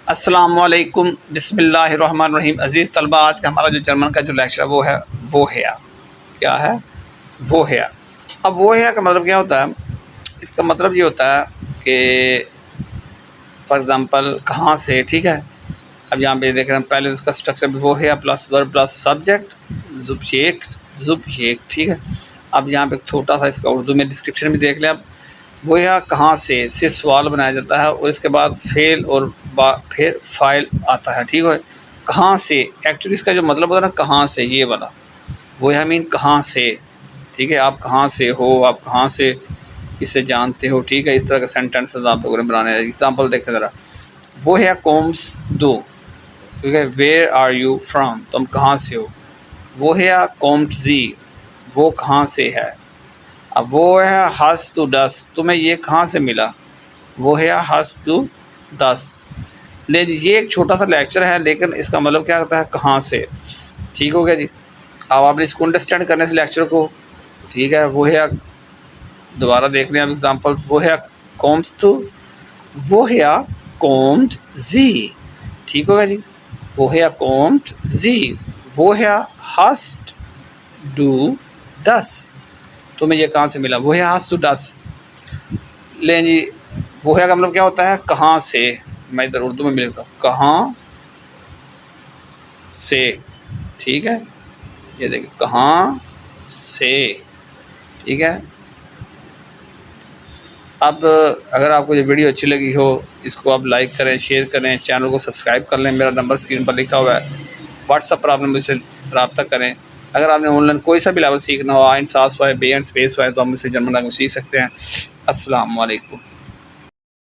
السلام علیکم، بسم اللہ الرحمن الرحیم۔ عزیز طلبہ، آج کا ہمارا جو جرمن کا جو لیکچر وہ ہے کیا ہے؟ وہ ہے۔ اب وہ ہے کا مطلب کیا ہوتا ہے؟ اس کا مطلب یہ ہوتا ہے کہ فار ایگزامپل کہاں سے، ٹھیک ہے۔ اب یہاں پہ دیکھ رہے ہیں پہلے اس کا اسٹرکچر وہ ہے پلس ورب پلس سبجیکٹ زبجیکٹ، ٹھیک ہے۔ اب یہاں پہ چھوٹا سا اس کا اردو میں ڈسکرپشن بھی دیکھ لیں۔ اب وہ ہے کہاں سے سوال بنایا جاتا ہے اور اس کے بعد فعل اور پھر فاعل آتا ہے، ٹھیک ہے۔ کہاں سے ایکچولی اس کا جو مطلب ہوتا ہے نا، کہاں سے، یہ والا وہ ہے مین کہاں سے، ٹھیک ہے۔ آپ کہاں سے ہو، آپ کہاں سے اسے جانتے ہو، ٹھیک ہے۔ اس طرح کے سینٹینسز آپ لوگوں نے بنانے ہیں۔ ایگزامپل دیکھیں ذرا، وہ ہے کومس دو، ٹھیک ہے۔ ویئر آر یو فرام، تم کہاں سے ہو۔ وہ ہے کومٹ زی، وہ کہاں سے ہے۔ اب وہ ہے ہس ٹو ڈس، تمہیں یہ کہاں سے ملا۔ وہ ہے ہس ٹو دس۔ لے جی، یہ ایک چھوٹا سا لیکچر ہے لیکن اس کا مطلب کیا ہوتا ہے؟ کہاں سے، ٹھیک ہو گیا جی۔ اب آپ نے اس کو انڈرسٹینڈ کرنے سے لیکچر کو، ٹھیک ہے۔ وہ ہے دوبارہ دیکھ لیں اب ایگزامپلس۔ وہ ہے کومس ٹو، وہ ہے کومڈ زی، ٹھیک ہوگا جی۔ وہ ہے کومڈ زی، وہ ہے ہسٹ ڈو دس، تمہیں یہ کہاں سے ملا۔ وہ ہے ہس ٹو ڈس۔ لیں جی، وہ ہے کا مطلب کیا ہوتا ہے؟ کہاں سے۔ میں ادھر اردو میں لکھتا ہوں، کہاں سے، ٹھیک ہے۔ یہ دیکھیں، کہاں سے، ٹھیک ہے۔ اب اگر آپ کو یہ ویڈیو اچھی لگی ہو، اس کو آپ لائک کریں، شیئر کریں، چینل کو سبسکرائب کر لیں۔ میرا نمبر اسکرین پر لکھا ہوا ہے، واٹس ایپ پر آپ نے مجھ سے رابطہ کریں۔ اگر آپ نے آن لائن کوئی سا بھی لیول سیکھنا ہو، آئن ساس ہوا ہے، بے اینڈ اسپیس ہوا ہے، تو آپ مجھ سے جرمن لینگویج سیکھ سکتے ہیں۔ السلام علیکم۔